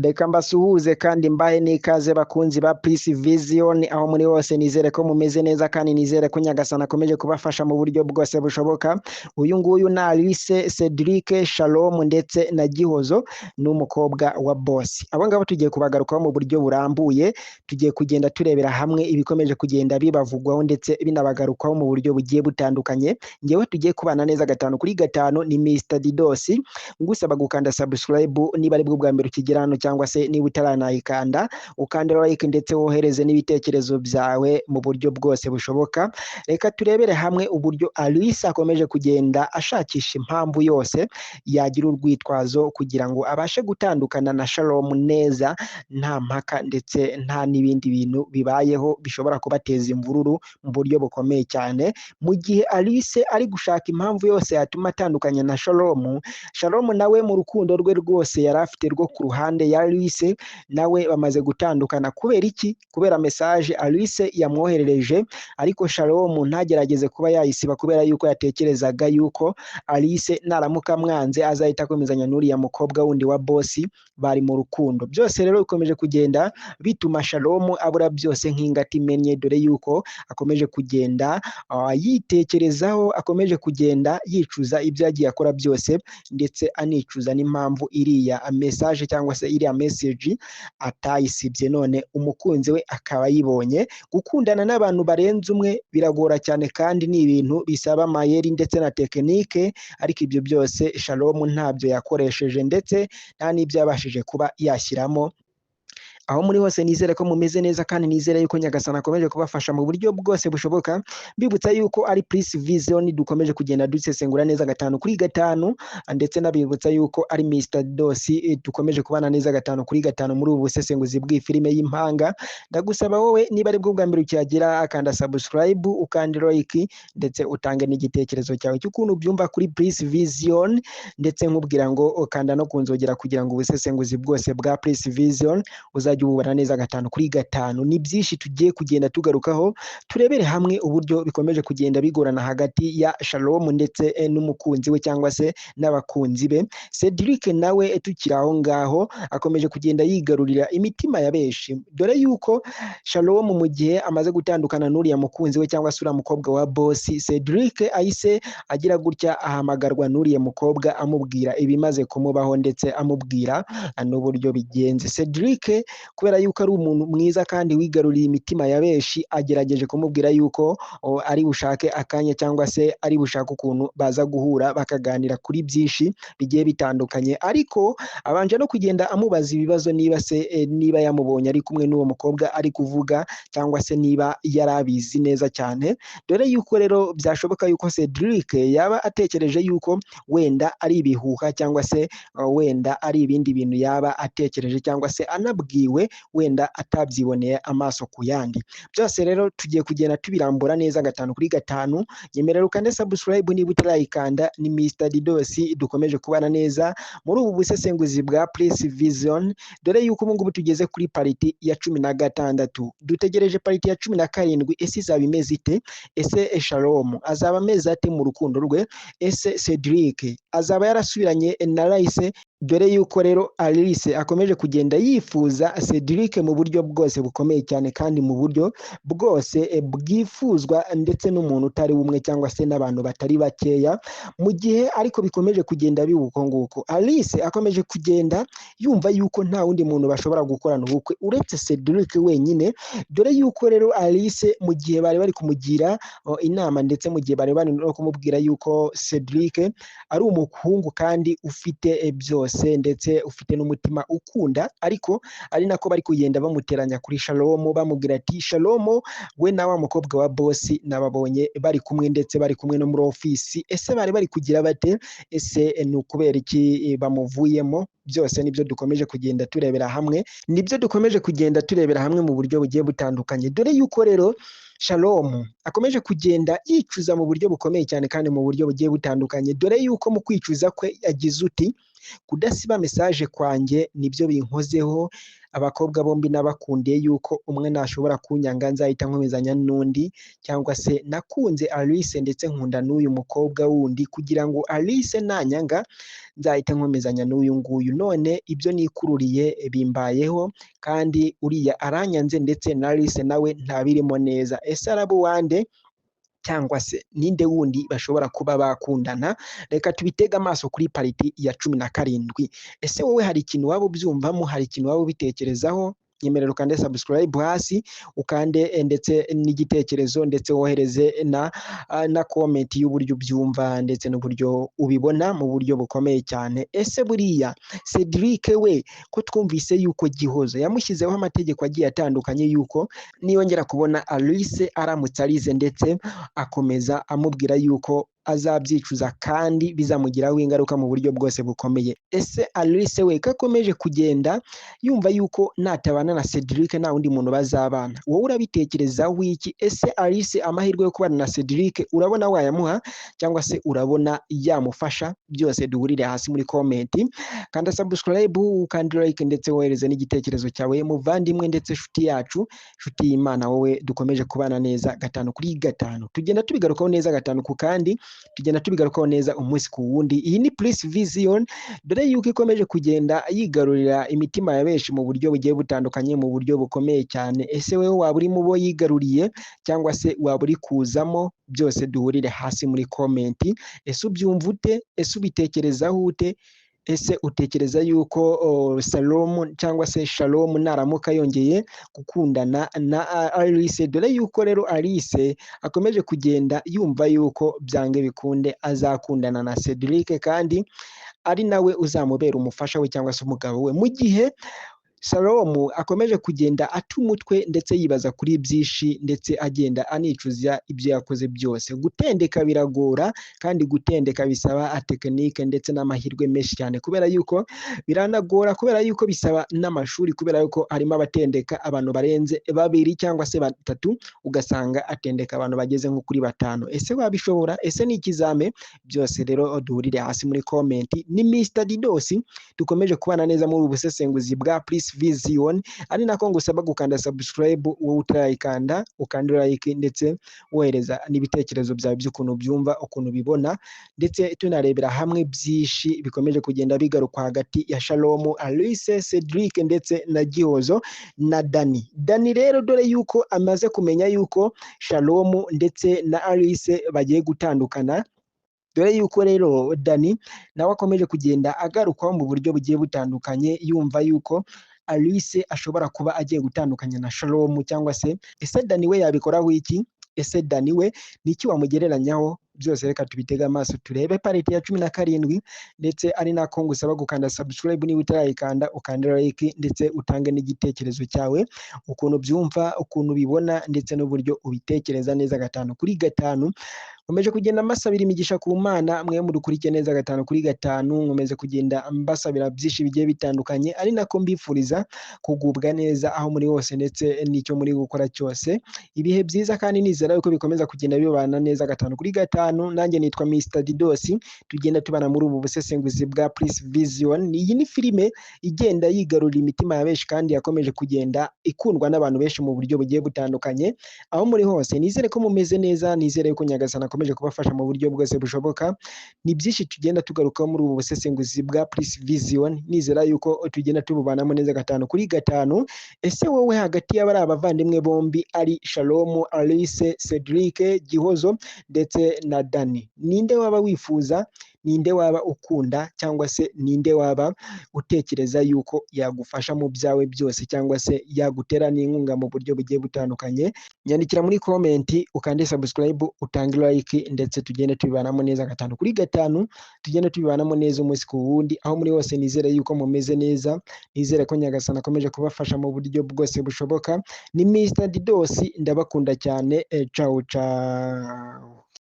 Reka mbasuhuze kandi mbahe n'ikaze bakunzi ba Peace Vision aho muri hose nizere ko mumeze neza kandi nizere ko Nyagasani akomeje kubafasha mu buryo bwose bushoboka. Uyu nguyu ni Alice Cedric Shalom ndetse na Gihozo n'umukobwa wa Boss. Abo ngabo tugiye kubagarukaho mu buryo burambuye, tugiye kugenda turebera hamwe ibikomeje kugenda bibavugwaho ndetse binabagarukaho mu buryo bugiye butandukanye. Ngewe tugiye kubana neza 5/5 ni Mr Didos. Ngusaba gukanda subscribe niba ari bwo bwa mbere ukigera hano cyangwa se niba utaranayikanda ukande like ndetse wohereze n'ibitekerezo byawe mu buryo bwose bushoboka. Reka turebere hamwe uburyo Alice akomeje kugenda ashakisha impamvu yose yagira urwitwazo kugira ngo abashe gutandukana na Shalom neza nta mpaka ndetse nta n'ibindi bintu bibayeho bishobora kubateza imvururu mu buryo bukomeye cyane. Mu gihe Alice ari gushaka impamvu yose yatuma atandukanya na Shalom nawe mu rukundo rwe rwose yari afite rwo ku ruhande ya Alice nawe bamaze gutandukana. Kubera iki? Kubera message Alice yamwoherereje ariko Shalom ntagerageze kuba yayisiba kubera yuko yatekerezaga yuko Alice naramuka mwanze azahita akomezanya n'uriya mukobwa wundi wa Boss bari mu rukundo. Byose rero bikomeje kugenda bituma Shalom abura byose nk'ingati imenye, dore yuko akomeje kugenda yitekerezaho, akomeje kugenda yicuza ibyo yagiye akora byose ndetse anicuza n'impamvu iriya message cyangwa se iriya message atayisibye, none umukunzi we akaba yibonye. Gukundana n'abantu barenze umwe biragora cyane kandi ni ibintu bisaba mayeri ndetse na tekinike, ariko ibyo byose Shalom ntabyo yakoresheje ndetse nta n'ibyo yabashije kuba yashyiramo. Aho muri hose nizere ko mumeze neza kandi nizere yuko Nyagasani akomeje kubafasha mu buryo bwose bushoboka. Mbibutsa yuko ari Peace Vision dukomeje kugenda dusesengura neza 5/5 ndetse nabibutsa yuko ari Mr Didos dukomeje kubana neza 5/5 muri ubu busesenguzi bw'ifilime y'impanga. Ndagusaba wowe niba ari bwo bwa mbere ukiyagira akanda subscribe ukanda like ndetse utange n'igitekerezo cyawe cy'ukuntu byumva kuri Peace Vision, ndetse nkubwira ngo ukanda no kunzogera kugira ngo ubusesenguzi bwose bwa Peace Vision uzajya ububona neza 5/5. Ni byinshi tugiye kugenda tugarukaho, turebere hamwe uburyo bikomeje kugenda bigorana hagati ya Shalom ndetse n'umukunzi we cyangwa se n'abakunzi be. Cedric nawe tukiri aho ngaho akomeje kugenda yigarurira imitima ya benshi, dore yuko Shalom mu gihe amaze gutandukana n'uriya mukunzi we cyangwa se uriya mukobwa wa Boss, Cedric ahise agira gutya ahamagarwa n'uriya mukobwa amubwira ibimaze kumubaho ndetse amubwira n'uburyo bigenze. Cedric kubera yuko ari umuntu mwiza kandi wigaruriye imitima ya benshi, agerageje kumubwira yuko ari bushake akanya cyangwa se ari bushake ukuntu baza guhura bakaganira kuri byinshi bigiye bitandukanye, ariko abanje no kugenda amubaza ibibazo niba yamubonye ari kumwe n'uwo mukobwa ari kuvuga cyangwa se niba yarabizi neza cyane, dore yuko rero byashoboka yuko Cedric yaba atekereje yuko wenda ari ibihuha cyangwa se wenda ari ibindi bintu yaba atekereje cyangwa se anabwiwe wenda atabyiboneye amaso ku yandi. Byose rero tugiye kugenda tubirambura neza 5/5. Nyemerera ukande subscribe niba utarayikanda. Ni Mr Didos dukomeje kubana neza muri ubu busesenguzi bwa Peace Vision, dore yuko ubu ngubu tugeze kuri pariti ya 16. Dutegereje pariti ya 17. Ese izaba imeze ite? Ese Shalom azaba ameze ate mu rukundo rwe? Ese Cedric azaba yarasubiranye na Alice? Dore yuko rero Alice akomeje kugenda yifuza Cedric mu buryo bwose bukomeye cyane kandi mu buryo bwose bwifuzwa ndetse n'umuntu utari umwe cyangwa se n'abantu batari bakeya. Mu gihe ariko bikomeje kugenda bibuko nguko, Alice akomeje kugenda yumva yuko nta wundi muntu bashobora gukorana ubukwe uretse Cedric wenyine, dore yuko rero Alice mu gihe bari kumugira inama ndetse mu gihe bari no kumubwira yuko Cedric ari umuhungu kandi ufite byose ndetse ufite n'umutima ukunda, ariko ari nako bari kugenda bamuteranya kuri Shalom bamubwira ati Shalom we na wa mukobwa wa Boss nababonye bari kumwe ndetse bari kumwe no muri office. Ese bari kugira bate? Ese ni ukubera iki bamuvuyemo? Byose nibyo dukomeje kugenda turebera hamwe, mu buryo bugiye butandukanye, dore yuko rero Shalom akomeje kugenda yicuza mu buryo bukomeye cyane kandi mu buryo bugiye butandukanye, dore yuko mu kwicuza kwe yagize uti kudasiba message kwanjye nibyo binkozeho, abakobwa bombi nabakundiye yuko umwe nashobora kunyanga nzahita nkomezanya n'undi, cyangwa se nakunze Alice ndetse nkunda n'uyu mukobwa wundi kugira ngo Alice nanyanga nzahita nkomezanya n'uyu nguyu, none ibyo nikururiye bimbayeho kandi uriya aranyanze ndetse na Alice nawe ntabirimo neza. Ese araba uwande cyangwa se ninde wundi bashobora kuba bakundana? Reka tubitege amaso kuri pariti ya 17. Ese wowe hari ikintu waba ubyumvamo, hari ikintu waba ubitekerezaho? Nyemerera ukande subscribe hasi, ukande ndetse n'igitekerezo, ndetse wohereze na comment y'uburyo ubyumva ndetse n'uburyo ubibona mu buryo bukomeye cyane. Ese buriya Cedric we ko twumvise yuko Gihozo yamushyizeho amategeko agiye atandukanye yuko niyongera kubona Alice aramutse arize ndetse akomeza amubwira yuko azabyicuza kandi bizamugiraho ingaruka mu buryo bwose bukomeye. Ese Alice we kakomeje kugenda yumva yuko natabana na Cedric nta wundi muntu bazabana, wowe urabitekerezaho iki? Ese Alice amahirwe yo kubana na Cedric urabona wayamuha cyangwa se urabona yamufasha? Byose duhurire hasi muri comment, kanda subscribe, ukanda like ndetse wohereze n'igitekerezo cyawe muvandimwe ndetse nshuti yacu, nshuti y'Imana, wowe dukomeje kubana neza 5 kuri 5, tugenda tubigarukaho neza 5 ku kandi, tugenda tubigarukaho neza umunsi ku wundi. Iyi ni Plus Vision, dore yuko ikomeje kugenda yigarurira imitima ya benshi mu buryo bugiye butandukanye, mu buryo bukomeye cyane. Ese wewe waba uri mu bo yigaruriye cyangwa se waba uri kuzamo? Byose duhurire hasi muri comment. Ese ubyumva ute? Ese ubitekerezaho ute? Ese utekereza yuko Salom cyangwa se Shalom naramuka yongeye gukundana na Alice? Dore yuko rero Alice akomeje kugenda yumva yuko byange bikunde azakundana na Cedric kandi ari nawe uzamubera umufasha we cyangwa se umugabo we, mu gihe Salom akomeje kugenda ata umutwe ndetse yibaza kuri byinshi ndetse agenda anicuza ibyo yakoze byose. Gutendeka biragora kandi gutendeka bisaba tekinike ndetse n'amahirwe menshi cyane, kubera yuko biranagora, kubera yuko bisaba n'amashuri, kubera yuko harimo abatendeka abantu barenze 2 cyangwa se 3, ugasanga atendeka abantu bageze nko kuri 5. Ese wabishobora? Ese ni ikizame? Byose rero duhurire hasi muri comment. Ni Mr Didos, dukomeje kubana neza muri ubusesenguzi bwa Plus Vision, ari nako ngusaba gukanda subscribe, wowe utarayikanda ukanda like ndetse wohereza n'ibitekerezo byawe by'ukuntu byumva, ukuntu bibona, ndetse tunarebera hamwe byinshi bikomeje kugenda bigaruka hagati ya Shalom, Alice, Cedric ndetse na Gihozo na Dani rero dore yuko amaze kumenya yuko Shalom ndetse na Alice bagiye gutandukana. Dore yuko rero Dani nawe akomeje kugenda agarukwaho mu buryo bugiye butandukanye, yumva yuko Alice ashobora kuba agiye gutandukanya na Shalom cyangwa se. Ese Dani we yabikoraho iki? Ese Dani we niki wamugereranyaho? Byose reka tubitega amaso turebe pariti ya 17, ndetse ari nako ngusaba gukanda subscribe niba utarayikanda, ukanda like ndetse utange n'igitekerezo cyawe, ukuntu byumva, ukuntu bibona ndetse n'uburyo ubitekereza neza 5 kuri 5. Nkomeje kugenda mbasabira imigisha ku Mana, mwe mudukurike neza 5 kuri 5, nkomeze kugenda mbasabira byinshi bigiye bitandukanye, ari nako mbifuriza kugubwa neza aho muri hose ndetse n'icyo muri gukora cyose. Ibihe byiza kandi nizera yuko bikomeza kugenda bibana neza 5 kuri 5. Nanjye nitwa Mr Didos, tugenda tubana muri ubu busesenguzi bwa Plus Vision. Iyi ni filime igenda yigarurira imitima ya benshi kandi yakomeje kugenda ikundwa n'abantu benshi mu buryo bugiye butandukanye, aho muri hose. Nizere ko mumeze neza, nizere yuko Nyagasana akomeje kubafasha mu buryo bwose bushoboka. Ni byinshi tugenda tugaruka muri ubu busesenguzi bwa Plus Vision, nizera yuko tugenda tububanamo neza 5 kuri 5. Ese wowe hagati y'abari abavandimwe bombi ari Shalom, Alice, Cedric, Gihozo ndetse na Dani, ninde waba wifuza? Ninde waba ukunda? Cyangwa se ninde waba utekereza yuko yagufasha mu byawe byose cyangwa se yagutera n'inkunga mu buryo bugiye butandukanye? Nyandikira muri comment, ukande subscribe, utange like ndetse tugende tubibanamo neza 5 kuri 5, tugende tubibanamo neza umunsi ku wundi, aho muri hose. Nizere yuko mumeze neza, nizere ko Nyagasana akomeje kubafasha mu buryo bwose bushoboka. Ni Mr Didos, ndabakunda cyane. Ciao ciao.